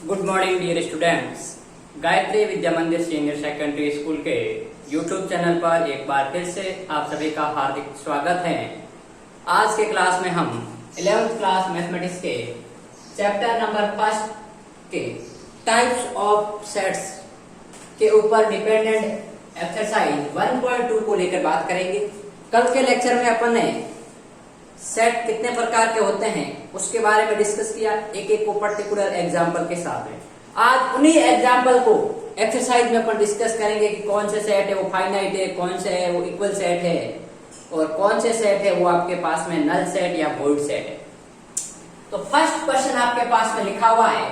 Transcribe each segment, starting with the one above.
Good morning dear students. Gayatri Vidya Mandir senior secondary school के YouTube channel पर एक बार फिर से आप सभी का हार्दिक स्वागत है। आज के क्लास में हम 11th क्लास मैथमेटिक्स के चैप्टर नंबर 1 के टाइप्स ऑफ सेट्स के ऊपर डिपेंडेंट एक्सरसाइज 1.2 को लेकर बात करेंगे। कल के लेक्चर में अपन ने सेट कितने प्रकार के होते हैं उसके बारे में डिस्कस किया, एक एक को पर्टिकुलर एग्जांपल के साथ में। आज उन्हीं एग्जांपल को एक्सरसाइज में अपन डिस्कस करेंगे कि कौन से सेट है वो फाइनाइट है, कौन से है वो इक्वल सेट है और कौन से सेट है वो आपके पास में नल सेट या वॉइड सेट है। तो फर्स्ट क्वेश्चन आपके पास में लिखा हुआ है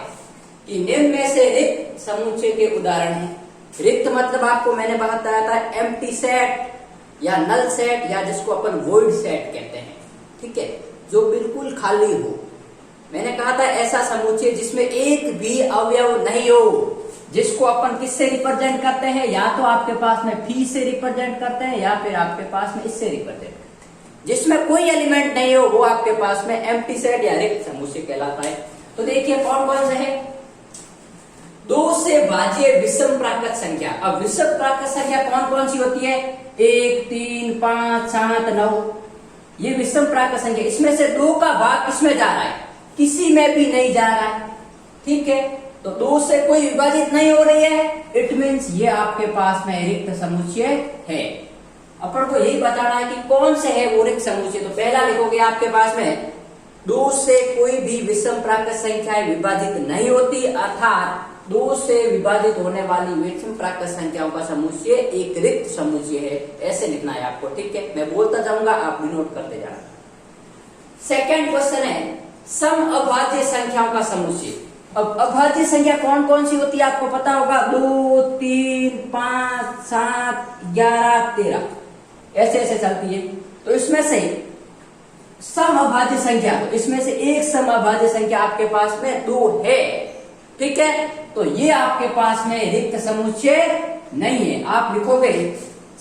कि निम्न में से रिक्त समुच्चय के उदाहरण है। रिक्त मतलब आपको मैंने बताया था एम्प्टी सेट या नल सेट या जिसको अपन वॉइड सेट कहते हैं, ठीक है, जो बिल्कुल खाली हो। मैंने कहा था ऐसा समुच्चय जिसमें एक भी अवयव नहीं हो, जिसको अपन किससे रिप्रेजेंट करते हैं, या तो आपके पास में फी से रिप्रेजेंट करते हैं या फिर आपके पास में इससे रिप्रेजेंट करते हैं। जिसमें कोई एलिमेंट नहीं हो वो आपके पास में एम्प्टी सेट या रिक्त समुच्चय कहलाता है। तो देखिए कौन कौन से है। 2 से भाज्य विषम प्राकृत संख्या। अब विषम प्राकृत संख्या कौन कौन सी होती है? 1, 3, 5, 7, 9, ये विषम प्राकृत संख्या। इसमें से 2 का भाग किसमें जा रहा है? किसी में भी नहीं जा रहा है, ठीक है। तो 2 से कोई विभाजित नहीं हो रही है, इट मीन्स ये आपके पास में रिक्त समुच्चय है। अपन को यही बताना है कि कौन से है वो रिक्त समुच्चय। तो पहला लिखोगे आपके पास में 2 से कोई भी विषम प्राकृत संख्याएं विभाजित नहीं होती, अर्थात 2 से विभाजित होने वाली विषम प्राकृत संख्याओं का समुच्चय एक रिक्त समुच्चय है। ऐसे लिखना है आपको, ठीक है। मैं बोलता जाऊंगा, आप भी नोट करते जाना। सेकंड क्वेश्चन है सम अभाज्य संख्याओं का समुच्चय। अब अभाज्य संख्या कौन कौन सी होती है आपको पता होगा। 2, 3, 5, 7, 11, 13 ऐसे ऐसे चलती है। तो इसमें से सम अभाज्य संख्या, तो इसमें से एक सम अभाज्य संख्या आपके पास में 2 है, ठीक है। तो ये आपके पास में रिक्त समुच्चय नहीं है। आप लिखोगे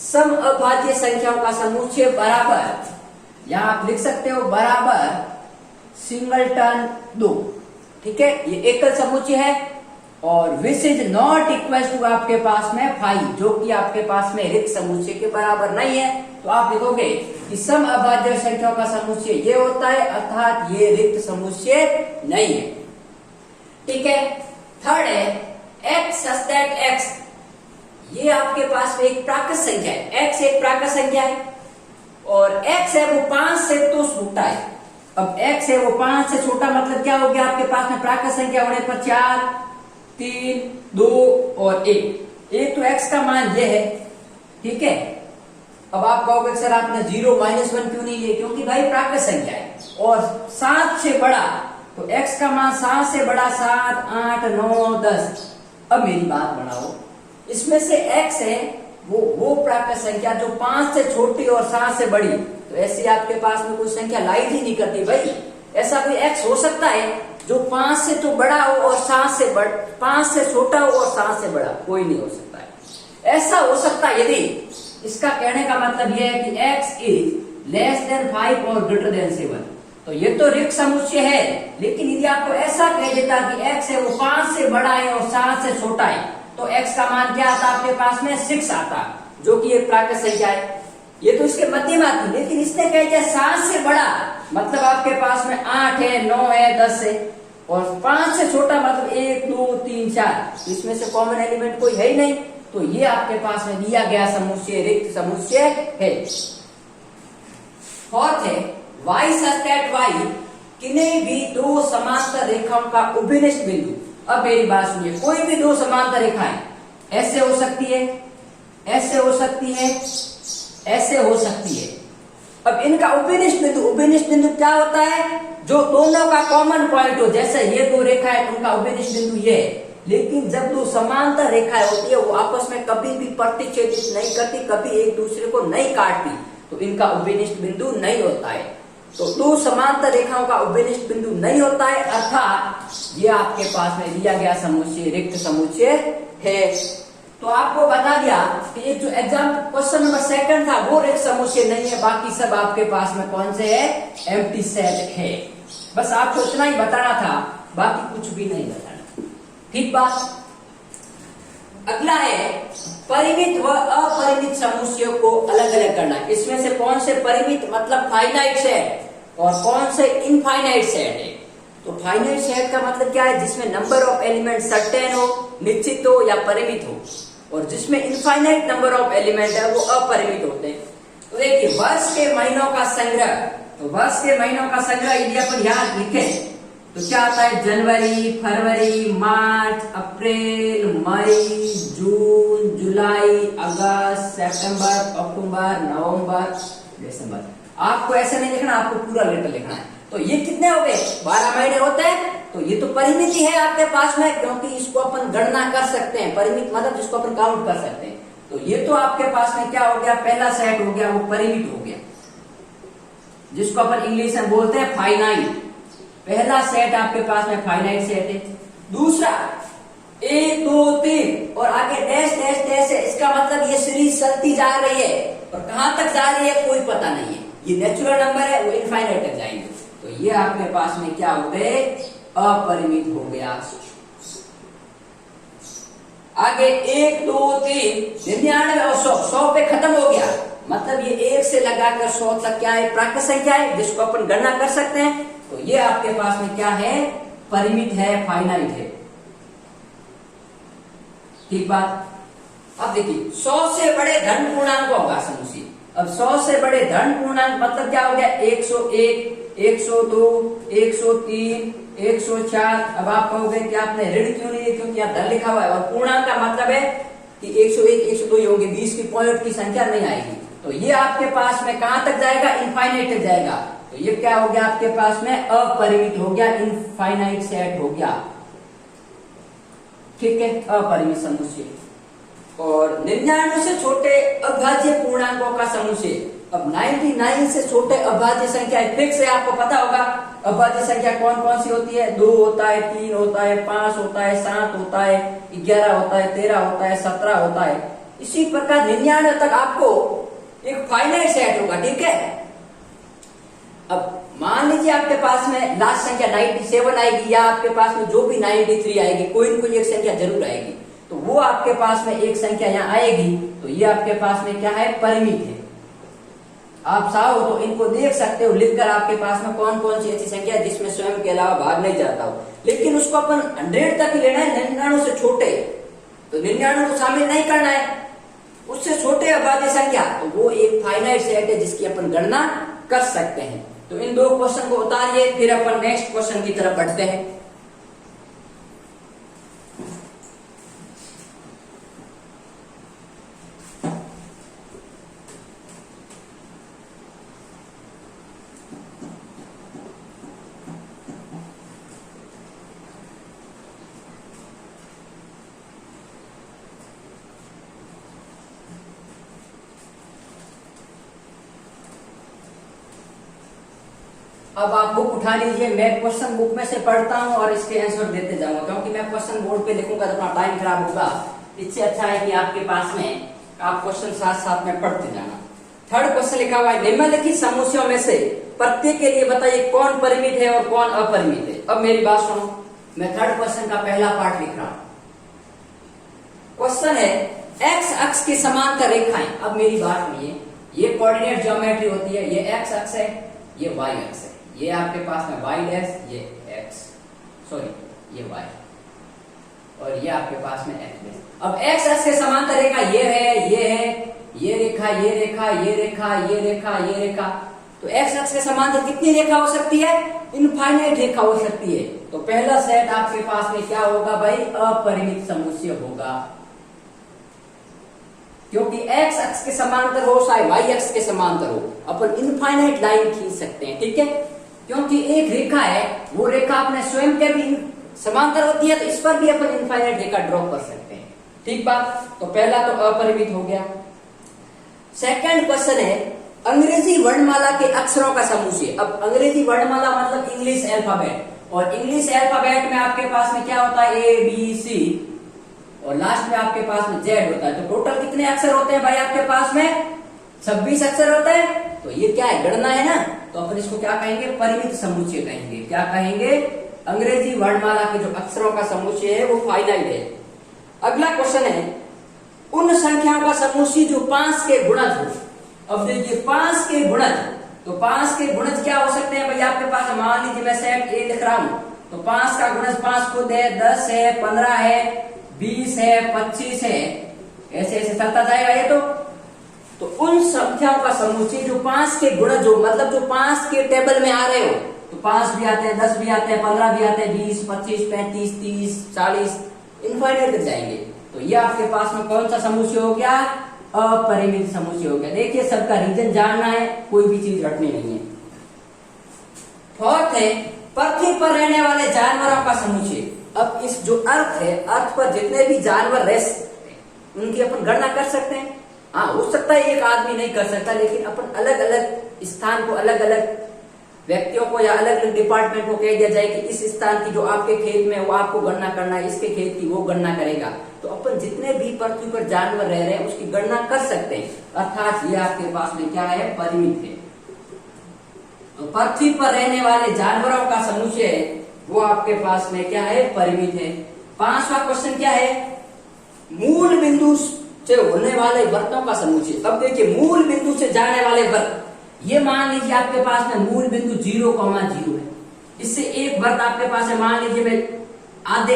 सम अभाज्य संख्याओं का समुच्चय बराबर, यहां आप लिख सकते हो बराबर सिंगलटन 2, ठीक है। ये एकल समुच्चय है और which is not equal to आपके पास में 5, जो कि आपके पास में रिक्त समुच्चय के बराबर नहीं है। तो आप लिखोगे कि सम अभाज्य संख्याओं का समुच्चय ये होता है, अर्थात ये रिक्त समुच्चय नहीं है, ठीक है। थर्ड है x such that x, ये आपके पास में एक प्राकृत संख्या है। x एक प्राकृत संख्या है और x है वो 5 से तो छोटा है। अब x है वो 5 से छोटा मतलब क्या हो गया आपके पास में प्राकृत संख्या होने पर 4, 3, 2 और 1। एक तो x का मान ये है, ठीक है। अब आप कहोगे सर आपने 0 -1 क्यों नहीं लिया? क्योंकि भाई प्राकृत संख्या है और 7 से बड़ा, तो x का मान 7 से बड़ा 7, 8, 9, 10। अब मेरी बात बढ़ाओ, इसमें से x है वो प्राकृत संख्या जो 5 से छोटी और 7 से बड़ी, तो ऐसी आपके पास में कोई संख्या लाइट ही नहीं करती भाई। ऐसा कोई x हो सकता है जो 5 से तो बड़ा हो और 5 से छोटा हो और 7 से बड़ा? कोई नहीं हो सकता है। ऐसा हो सकता है यदि, इसका कहने का मतलब यह है कि x इज लेस देन 5 और ग्रेटर देन 7, तो ये तो रिक्त समुच्चय है। लेकिन यदि आपको ऐसा कह देता कि x है वो 5 से बड़ा है और 7 से छोटा है, तो x का मान क्या आता आपके पास में? 6 आता, जो कि एक प्राकृत संख्या है। ये तो इसके मध्य में आती, लेकिन इसने कह दिया 7 से बड़ा मतलब आपके पास में 8 है, 9 है, 10 है और 5 से छोटा मतलब 1, 2, 3, 4। इसमें से कॉमन एलिमेंट कोई है ही नहीं, तो ये आपके पास में दिया गया समुच्चय रिक्त समुच्चय है। फोर्थ है y such that y, किन्हीं भी 2 समांतर रेखाओं का उभयनिष्ठ बिंदु। अब मेरी बात सुनिए, कोई भी 2 समांतर रेखाएं ऐसे हो सकती है, ऐसे हो सकती है, ऐसे हो सकती है। अब इनका उभयनिष्ठ बिंदु क्या होता है? जो दोनों का कॉमन पॉइंट हो। जैसे ये 2 रेखाएं, उनका उभयनिष्ठ बिंदु ये है। लेकिन जब 2 समांतर रेखाएं होती है वो आपस में कभी भी प्रतिच्छेदित नहीं करती, कभी एक दूसरे को नहीं काटती, तो इनका उभयनिष्ठ बिंदु नहीं होता है। तो 2 समांतर रेखाओं का उभयनिष्ठ बिंदु नहीं होता है, अर्थात ये आपके पास में दिया गया समुच्चय रिक्त समुच्चय है। तो आपको बता दिया कि एक जो एग्जाम क्वेश्चन नंबर 2 था वो रिक्त समुच्चय नहीं है, बाकी सब आपके पास में कौन से है? एम्प्टी सेट है। बस आपको इतना ही बताना था, बाकी कुछ भी नहीं बताना, ठीक बात। अगला है परिमित व अपरिमित समुच्चयों को अलग अलग करना। इसमें से कौन से परिमित मतलब फाइनाइट सेट और कौन से इनफाइनाइट सेट है। तो फाइनाइट सेट का मतलब क्या है, जिसमें नंबर ऑफ एलिमेंट सर्टेन हो, निश्चित हो या परिमित हो, और जिसमें इनफाइनाइट नंबर ऑफ एलिमेंट है वो अपरिमित होते हैं। तो देखिए वर्ष के महीनों का संग्रह, तो वर्ष के महीनों का संग्रह यदि अपन यहाँ लिखे तो क्या आता है, जनवरी, फरवरी, मार्च, अप्रैल, मई, जून, जुलाई, अगस्त, सितंबर, अक्टूबर, नवंबर, दिसंबर। आपको ऐसा नहीं लिखना, आपको पूरा लेटर लिखना है। तो ये कितने हो गए, 12 महीने होते हैं। तो ये तो परिमित ही है आपके पास में, क्योंकि इसको अपन गणना कर सकते हैं। परिमित मतलब जिसको अपन काउंट कर सकते हैं। तो ये तो आपके पास में क्या हो गया, पहला सेट हो गया, वो परिमित हो गया, जिसको अपन इंग्लिश में बोलते हैं फाइनाइट। पहला सेट आपके पास में फाइनाइट सेट है। दूसरा 1 2 3 और आगे डैश डैश डैश है, इसका मतलब ये सीरीज चलती जा रही है और कहां तक जा रही है कोई पता नहीं है। ये नेचुरल नंबर है, वो इनफाइनाइट तक जाएंगे। तो ये आपके पास में क्या हो गए, अपरिमित हो गया। आगे 1 2 3 99 और 100 पे खत्म हो गया। मतलब ये 1 से लगाकर 100 तक क्या है, प्राकृत संख्या है, जिसको अपन गणना कर सकते हैं। तो ये आपके पास में क्या है, परिमित है, फाइनाइट है। ठीक बात। अब देखिए 100 से बड़े धन पूर्णांक होगा समुच्चय। अब 100 से बड़े धन पूर्णांक मतलब क्या हो गया, 101, 102, 103, 104। अब आप कहोगे कि आपने ऋण क्यों नहीं है, क्योंकि यहाँ धन लिखा हुआ है। और पूर्णांक का मतलब है कि 101, 102 ही होंगे, 20 की पॉइंट की संख्या नहीं आएगी। तो ये आपके पास में कहां तक जाएगा, इनफाइनाइट तक जाएगा। तो ये क्या हो गया आपके पास में, अपरिमित हो गया, इनफाइनाइट सेट हो गया। ठीक है, अपरिमित समुच्चय। और 99 से छोटे अभाज्य पूर्णांकों का समुच्चय। अब 99 से छोटे अभाज्य संख्या फिक्स है, आपको पता होगा अभाज्य संख्या कौन कौन सी होती है। 2 होता है, 3 होता है, 5 होता है, 7 होता है, 11 होता है, 13 होता है, 17 होता है। इसी प्रकार 99 तक आपको एक फाइनाइट सेट होगा। ठीक है। अब मान लीजिए आपके पास में लास्ट संख्या 97 आएगी, या आपके पास में जो भी 93 आएगी, कोई न कोई एक संख्या जरूर आएगी। तो वो आपके पास में एक संख्या यहाँ आएगी। तो ये आपके पास में क्या है, परिमित है। आप चाहो तो इनको देख सकते हो लिखकर, आपके पास में कौन कौन सी ऐसी संख्या है जिसमें स्वयं के अलावा भाग नहीं जाता हो। लेकिन उसको अपन 100 तक ही लेना है, 99 से छोटे। तो 99 को शामिल नहीं करना है, उससे छोटे अभाज्य संख्या। तो वो एक फाइनाइट सेट है जिसकी अपन गणना कर सकते हैं। तो इन 2 क्वेश्चन को उतारिए, फिर अपन नेक्स्ट क्वेश्चन की तरफ बढ़ते हैं। अब आप बुक उठा लीजिए, मैं क्वेश्चन बुक में से पढ़ता हूं और इसके आंसर देते जाऊंगा, क्योंकि मैं क्वेश्चन बोर्ड पे लिखूंगा तो अपना टाइम खराब होगा। इससे अच्छा है कि आपके पास में आप क्वेश्चन साथ साथ में पढ़ते जाना। थर्ड क्वेश्चन लिखा हुआ है, निम्नलिखित समुच्चयों में से प्रत्येक के लिए बताइए कौन परिमित है और कौन अपरिमित है। अब मेरी बात सुनो, मैं थर्ड क्वेश्चन का पहला पार्ट लिख रहा हूं। क्वेश्चन है एक्स अक्ष की समांतर रेखाएं। अब मेरी बात सुनिए, ये कोऑर्डिनेट ज्योमेट्री होती है। ये एक्स अक्ष है, ये वाई अक्ष है। ये आपके पास में y डैश, ये x, सॉरी ये y, और ये आपके पास में x डैश। अब x अक्ष के समांतर रेखा ये है, ये है, ये रेखा, ये रेखा, ये रेखा, ये रेखा, ये रेखा। तो x अक्ष के समांतर कितनी रेखा हो सकती है, इनफाइनाइट रेखा हो सकती है। तो पहला सेट आपके पास में क्या होगा भाई, अपरिमित समुच्चय होगा, क्योंकि x अक्ष के समांतर हो चाहे y अक्ष के समांतर हो, अपन इनफाइनाइट लाइन खींच सकते हैं। ठीक है, क्योंकि एक रेखा है, वो रेखा अपने स्वयं के भी समांतर होती है, तो इस पर भी अपन इनफाइनाइट रेखा ड्रॉ कर सकते हैं। ठीक बात। तो पहला तो अपरिमित हो गया। सेकंड क्वेश्चन है अंग्रेजी वर्णमाला के अक्षरों का समुच्चय। अब अंग्रेजी वर्णमाला मतलब इंग्लिश अल्फाबेट, और इंग्लिश अल्फाबेट में आपके पास में क्या होता है, ABC, और लास्ट में आपके पास में Z होता है। तो टोटल कितने अक्षर होते हैं भाई आपके पास में, 26 अक्षर होते हैं। तो ये क्या है, गणना है ना, तो अपन इसको क्या कहेंगे, परिमित समुच्चय कहेंगे। क्या कहेंगे, अंग्रेजी वर्णमाला के जो अक्षरों का समुच्चय है वो फाइनाइट है। अगला क्वेश्चन है उन संख्याओं का समुच्चय जो 5 के गुणज हो। अब देखिए 5 के गुणज, तो 5 के गुणज क्या हो सकते हैं भाई आपके पास। मान लीजिए मैं सेट ए लिख रहा हूं, तो 5 का गुणज 5 खुद है, 10 है, 15 है, 20 है, 25 है, ऐसे ऐसे चलता जाएगा ये। तो उन संख्याओं का समुच्चय जो 5 के गुणज हो, मतलब जो 5 के टेबल में आ रहे हो, तो 5 भी आते हैं, 10 भी आते हैं, 15 भी आते हैं, 20, 25, 35, 30, 40 इनफाइनाइट तक जाएंगे। तो ये आपके पास में कौन सा समुच्चय हो गया, अपरिमित समुच्चय हो गया। देखिए सबका रीजन जानना है, कोई भी चीज रटनी नहीं है। फोर्थ है पृथ्वी पर रहने वाले जानवरों का समुच्चय। अब इस जो अर्थ है, अर्थ पर जितने भी जानवर रह सकते हैं उनकी अपन गणना कर सकते हैं। हाँ, हो सकता है एक आदमी नहीं कर सकता, लेकिन अपन अलग अलग स्थान को, अलग अलग व्यक्तियों को या अलग अलग डिपार्टमेंट को कह दिया जाए कि इस स्थान की जो आपके खेत में वो आपको गणना करना है, इसके खेत की वो गणना करेगा। तो अपन जितने भी पृथ्वी पर जानवर रह रहे हैं उसकी गणना कर सकते हैं, अर्थात ये आपके पास में क्या है, परिमित है। तो पृथ्वी पर रहने वाले जानवरों का समुच्चय वो आपके पास में क्या है, परिमित है। 5वां क्वेश्चन क्या है, मूल बिंदु से होने वाले वृत्तों का समुच्चय। अब देखिए मूल बिंदु से जाने वाले वृत्त, ये मान लीजिए आपके पास में मूल बिंदु 0,0 है। इससे एक वृत्त आपके पास है, मान लीजिए मैं आधे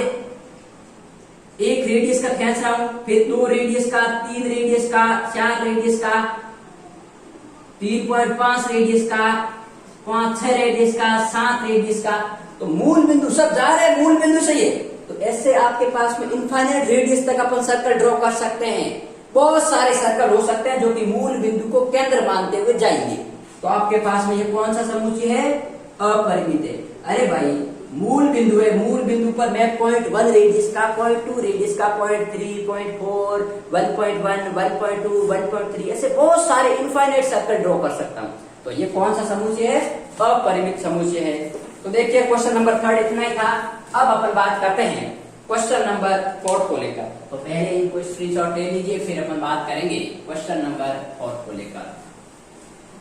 एक रेडियस का खींच रहा हूं, फिर 2 रेडियस का, 3 रेडियस का, 4 रेडियस का, 3.5 रेडियस का, 5-6 रेडियस का, 7 रेडियस का। तो मूल बिंदु सब जा रहे हैं मूल बिंदु से ये। तो ऐसे आपके पास में इनफाइनाइट रेडियस तक अपन सर्कल ड्रॉ कर सकते हैं। बहुत सारे सर्कल हो सकते हैं जो कि मूल बिंदु को केंद्र मानते हुए जाएंगे। तो आपके पास में ये कौन सा समुच्चय है, अपरिमित है। अरे भाई मूल बिंदु है, मूल बिंदु पर मैं 0.1 रेडियस का, 0.2 रेडियस का, 0.3, 0.4, 1.1, 1.2, 1.3 ऐसे बहुत सारे इनफाइनाइट सर्कल ड्रॉ कर सकता हूं। तो ये कौन सा समुच्चय है, अपरिमित समुच्चय है। तो देखिए क्वेश्चन नंबर 3 इतना ही था। अब अपन बात करते हैं क्वेश्चन नंबर 4 को लेकर। तो पहले इनको स्क्रीनशॉट ले लीजिए, फिर अपन बात करेंगे क्वेश्चन नंबर 4 को लेकर।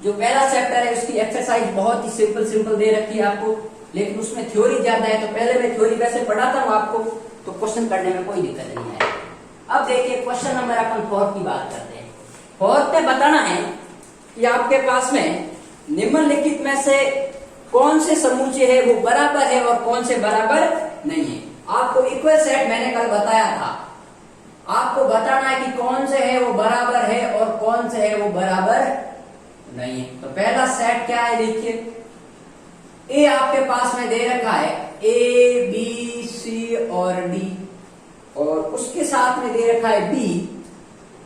जो पहला चैप्टर है उसकी एक्सरसाइज बहुत ही सिंपल दे रखी है आपको, लेकिन उसमें थ्योरी ज्यादा है। तो पहले मैं थ्योरी वैसे पढ़ाता हूँ आपको, तो क्वेश्चन करने में कोई दिक्कत नहीं है। अब देखिए क्वेश्चन नंबर अपन 4 की बात करते हैं। 4 में बताना है कि आपके पास में निम्नलिखित में से कौन से समुच्चय है वो बराबर है और कौन से बराबर नहीं है। आपको इक्वल सेट मैंने कल बताया था, आपको बताना है कि कौन से है वो बराबर है और कौन से है वो बराबर नहीं है। तो पहला सेट क्या है, देखिए ए आपके पास में दे रखा है, ए बी सी और डी, और उसके साथ में दे रखा है बी,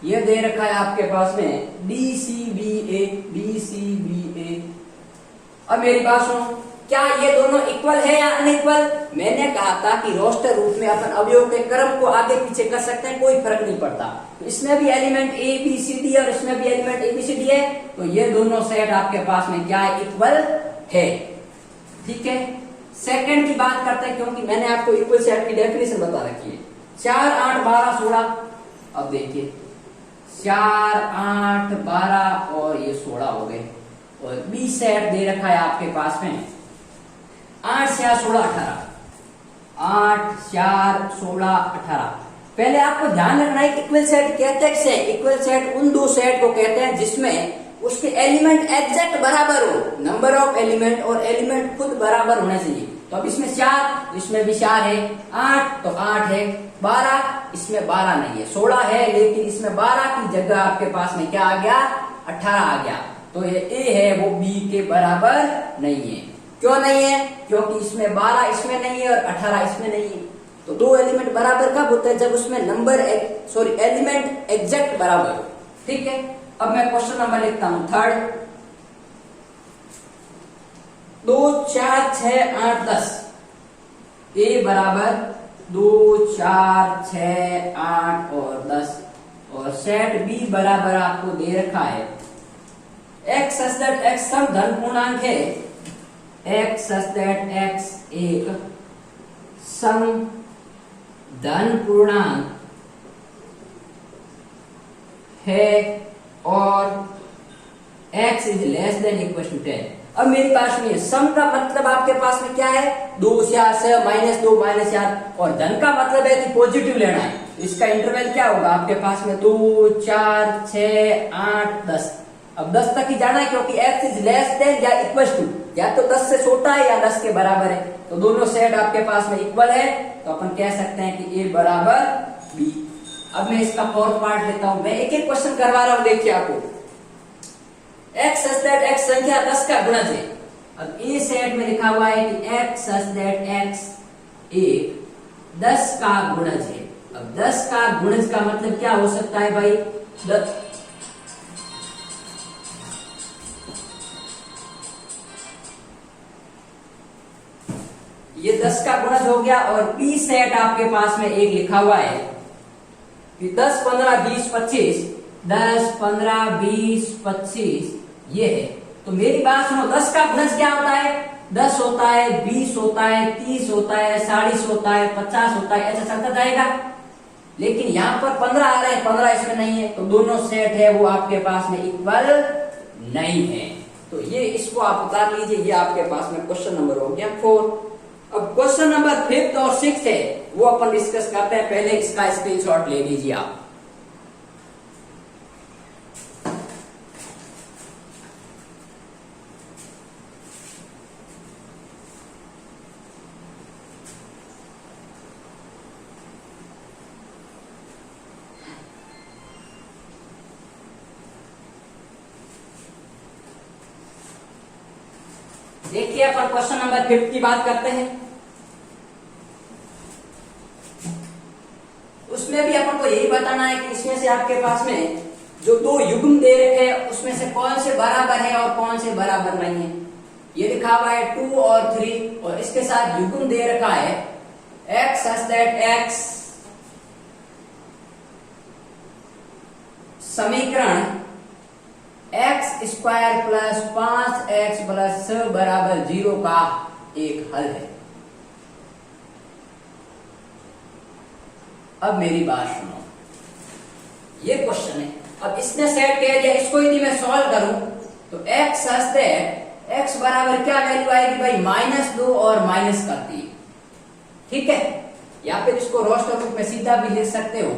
ये दे रखा है आपके पास में डी सी बी ए, बी सी बी ए। अब मेरी बात सुनो, क्या ये दोनों इक्वल है या अनइक्वल। मैंने कहा था कि रोस्टर रूप में अपन अवयव के क्रम को आगे पीछे कर सकते हैं, कोई फर्क नहीं पड़ता। तो इसमें भी element A B C D और इसमें भी element A B C D है, तो ये दोनों सेट आपके पास में क्या है, इक्वल है। ठीक है, सेकंड की बात करते हैं, क्योंकि मैंने आपको इक्वल सेट की डेफिनेशन बता रखी है। 4, 8, 12, 16। अब देखिए 4, 8, 12 और ये 16 हो गए, और बी सेट दे रखा है आपके पास में 8, 4, 16, 18। 8, 4, 16, 18। पहले आपको ध्यान रखना है कि इक्वल सेट कहते हैं, इक्वल सेट उन दो सेट को कहते हैं जिसमें उसके एलिमेंट एग्जैक्ट बराबर हो, नंबर ऑफ एलिमेंट और एलिमेंट खुद बराबर होना चाहिए। तो अब इसमें 4, इसमें भी 4 है, 8 तो 8 है, 12 इसमें 12 नहीं है, 16 है, लेकिन इसमें 12 की जगह आपके पास में क्या आ गया, 18 आ गया। तो ये ए है वो बी के बराबर नहीं है। क्यों नहीं है, क्योंकि इसमें 12 इसमें नहीं है और 18 इसमें नहीं है। तो दो एलिमेंट बराबर कब होते हैं, जब उसमें एलिमेंट एग्जैक्ट बराबर हो। ठीक है, अब मैं क्वेश्चन नंबर लिखता हूं 3rd। 2, 4, 6, 8, 10। ए बराबर 2, 4, 6, 8 और 10, और सेट बी बराबर आपको दे रखा है x such that x सम धन पूर्णांक है, x such that x एक सम धन पूर्णांक है और x is less than equal to 10। अब मेरे पास में सम का मतलब आपके पास में क्या है, 2 4 6 -2 -4, और धन का मतलब है कि पॉजिटिव लेना है। इसका इंटरवल क्या होगा आपके पास में, 2 4 6 8 10। अब 10 तक ही जाना है क्योंकि x इज लेस देन या इक्वल टू, या तो 10 से छोटा है या 10 के बराबर है, तो दोनों सेट आपके पास में इक्वल है, तो अपन कह सकते हैं कि a बराबर b। अब मैं इसका फोर्थ पार्ट लेता हूं, मैं एक एक क्वेश्चन करवा रहा हूं, देखिए आपको x सच दैट x संख्या 10 का गुणज है। अब ए सेट में लिखा हुआ है कि x सच दैट x एक 10 का गुणज है। अब 10 का गुणज का मतलब क्या हो सकता है भाई, 10 ये 10 का गुणज हो गया, और p सेट आपके पास में एक लिखा हुआ है कि 10 15 20 25, 10 15 20 25 ये है। तो मेरी बात सुनो, 10 का गुणज क्या होता है, 10 होता है, 20 होता है, 30 होता है, 40 होता है, 50 होता है, ऐसा चलता जाएगा। लेकिन यहाँ पर 15 आ रहे हैं, 15 इसमें नहीं है, तो दोनों सेट है वो आपके पास में इक्वल नहीं है। तो ये इसको आप उतार लीजिए, ये आपके पास में क्वेश्चन नंबर हो गया 4। अब क्वेश्चन नंबर 5 और 6 है वो अपन डिस्कस करते हैं, पहले इसका स्क्रीनशॉट ले लीजिए आप। देखिए अपन क्वेश्चन नंबर 5 की बात करते हैं। उसमें भी अपन को यही बताना है कि इसमें से आपके पास में जो दो युग्म दे रखे हैं उसमें से कौन से बराबर है और कौन से बराबर नहीं है। ये लिखा हुआ है 2 और 3, और इसके साथ युग्म दे रखा है x such that x समीकरण x square plus 5x plus 6 बराबर 0 का एक हल है। अब मेरी बात सुनो, ये क्वेश्चन है, अब इसने सेट कह दिया, इसको यदि मैं सॉल्व करूं तो x सच दैट x बराबर क्या वैल्यू आएगी भाई, -2 और -3, ठीक है। या फिर इसको रोस्टर रूप में सीधा भी लिख सकते हो,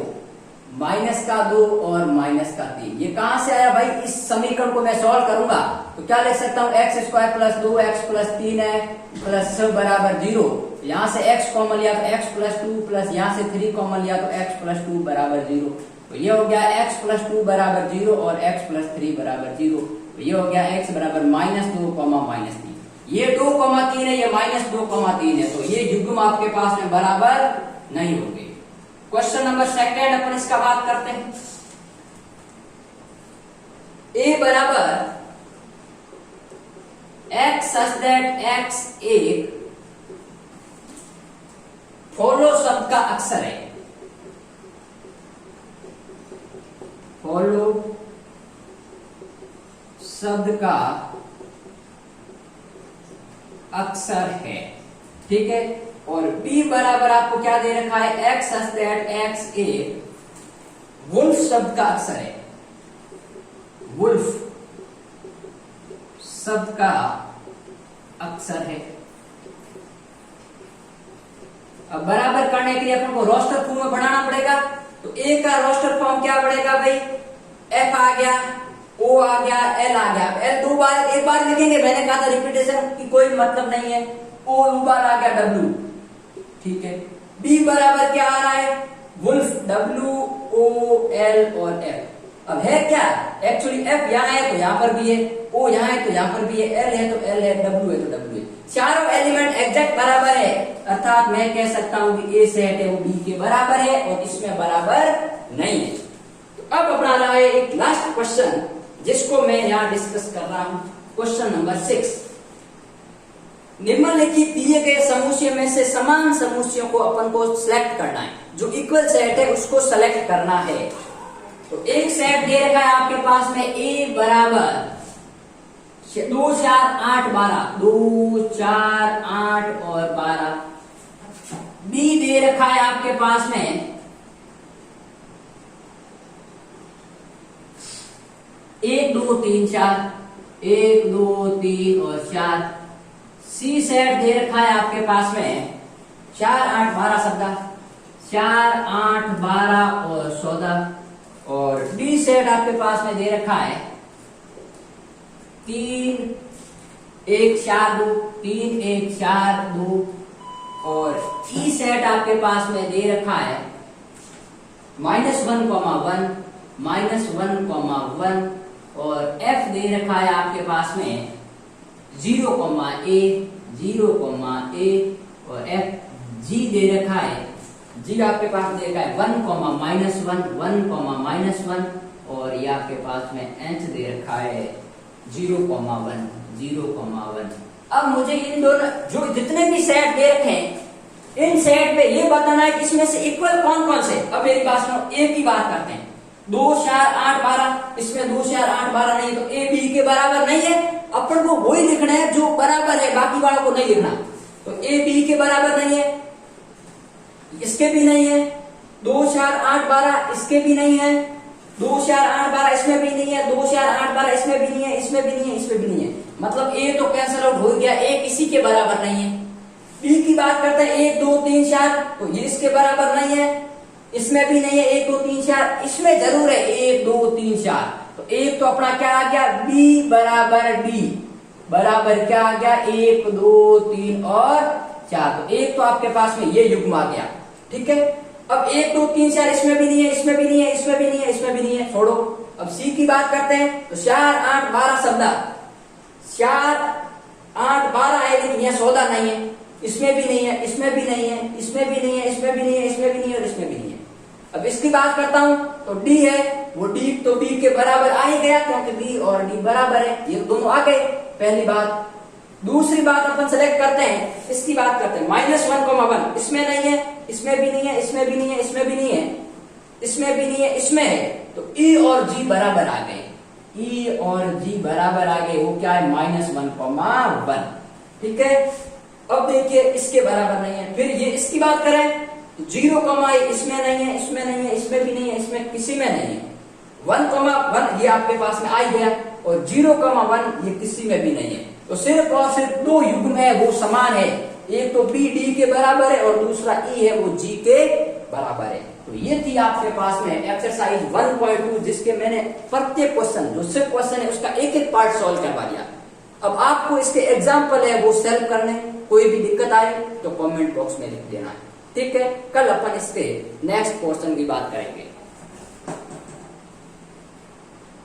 -2 और -3। ये कहां से आया भाई, इस समीकरण को मैं सॉल्व करूंगा तो क्या लिख सकता हूं, x square plus 2x plus 3 है प्लस 6 बराबर 0। यहां से x कॉमन लिया तो x प्लस 2 प्लस यहां से 3 कॉमन लिया तो x प्लस 2 बराबर 0। तो ये हो गया x प्लस 2 बराबर 0 और x प्लस 3 बराबर 0। तो ये हो गया x बराबर -2, -3। ये 2, 3 है, ये -2, 3 है, तो ये युग्म आपके पास में बराबर नहीं होंगे। क्वेश्चन नंबर 2 अपन इसका बात करते हैं। a बराबर x सच दैट x एक फॉलो शब्द का अक्षर है, फॉलो शब्द का अक्षर है, ठीक है। और b बराबर आपको क्या दे रखा है, x सच दैट x एक वुल्फ शब्द का अक्षर है, वुल्फ शब्द का अक्षर है। अब बराबर करने के लिए अपन को रोस्टर फॉर्म में बनाना पड़ेगा, तो a का रोस्टर फॉर्म क्या पड़ेगा भाई, f आ गया, o आ गया, l आ गया। l दो बार, एक बार लिखेंगे, मैंने कहा था रिपीटेशन की कोई मतलब नहीं है। o दो बार आ गया, w, ठीक है। b बराबर क्या आ रहा है, वुल्फ, w o l और f। अब है क्या, एक्चुअली f यहाँ है तो यहाँ पर भी है, o यहाँ है तो यहाँ पर भी है, l है तो l है, w है तो w है। चारों एलिमेंट एग्जैक्ट बराबर है, अर्थात मैं कह सकता हूं कि a सेट है वो b के बराबर है और इसमें बराबर नहीं है। तो अब अपना रहा है एक लास्ट क्वेश्चन जिसको मैं यहाँ डिस्कस कर रहा हूं, क्वेश्चन नंबर 6। निम्नलिखित दिए गए समूचे में से समान समूचों को अपन को सिलेक्ट करना है, जो इक्वल सेट है उसको सेलेक्ट करना है। तो एक सेट दे रखा है आपके पास में a बराबर 2 4 8 12, 2 4 8 और 12। b दे रखा है आपके पास में 1 2 3 4, 1 2 3 और 4। सी सेट दे रखा है आपके पास में 4 8 12 14, 4 8 12 और 14। और डी सेट आपके पास में दे रखा है 3 1 4 2, 3 1 4 2। और ई सेट आपके पास में दे रखा है -1, 1 -1, और एफ दे रखा है आपके पास में 0, A और एफ जी दे रखा है, जी आपके पास दे रखा है 1, -1, और ये आपके पास में एच दे रखा है 0, 1। अब मुझे इन दोनों जो जितने भी सेट दे रखे हैं इन सेट पे ये बताना है कि इसमें से इक्वल कौन कौन से। अब मेरी बात सुनो, ए की बात करते हैं 2 4 8 12, इसमें 2 4 8 12 नहीं, तो ए बी के बराबर नहीं है। अपन को वही लिखना है जो बराबर है, बाकी वालों को नहीं लिखना। तो ए बी के बराबर नहीं है, इसके भी नहीं है। 2 4 8 12 इसके भी नहीं है, 2 4 8 12 इसमें भी नहीं है, 2 4 8 12 इसमें भी नहीं है, इसमें भी नहीं है, इसमें भी नहीं है। मतलब ए तो कैंसिल आउट हो गया, ए किसी के बराबर नहीं है। बी की बात करते हैं 1 2 3 4, तो ये इसके बराबर नहीं है, इसमें भी नहीं है 1 2 3 4, इसमें जरूर है 1 2 3 4। तो एक तो अपना क्या आ गया, बी बराबर डी बराबर क्या आ गया 1 2 3 और 4। तो एक तो आपके पास में ये युग्म आ गया, ठीक है। अब 1 2 3 4 इसमें भी नहीं है, इसमें भी नहीं है, इसमें भी नहीं है, इसमें भी नहीं है, छोड़ो। अब सी की बात करते हैं तो 4 8 12 14, 4 8 12 है लेकिन यह 14 नहीं है, इसमें भी नहीं है, इसमें भी नहीं है, इसमें भी नहीं है, इसमें भी नहीं है, इसमें भी नहीं है और इसमें भी नहीं है। अब इसकी बात करता हूं तो डी है, वो डी तो बी के बराबर आ ही गया क्योंकि बी और डी बराबर है, ये दोनों आ गए, पहली बात। दूसरी बात अपन सेलेक्ट करते हैं, इसकी बात करते हैं -1, 1 इसमें नहीं है, इसमें भी नहीं है, इसमें भी नहीं है, इसमें भी नहीं है, इसमें भी नहीं है, इसमें है। तो ई और जी बराबर आ गए, ई और जी बराबर आ गए, वो क्या है -1, 1, ठीक है। अब देखिए इसके बराबर नहीं है। फिर ये इसकी बात करें तो 0, इसमें नहीं है, इसमें नहीं है, इसमें भी नहीं है, इसमें किसी में नहीं है। 1, 1 ये आपके पास में आ गया, और 0, 1 ये किसी में भी नहीं है। तो सिर्फ और सिर्फ दो युग्म है वो समान है, एक तो बी डी के बराबर है और दूसरा ई है वो जी के बराबर है। तो ये थी आपके पास में एक्सरसाइज 1.2, जिसके मैंने प्रत्येक क्वेश्चन जो सिर्फ क्वेश्चन है उसका एक एक पार्ट सॉल्व करवा दिया। अब आपको इसके एग्जाम्पल है वो सॉल्व करने, कोई भी दिक्कत आए तो कमेंट बॉक्स में लिख देना, ठीक है। कल अपन इसके नेक्स्ट क्वेश्चन की बात करेंगे।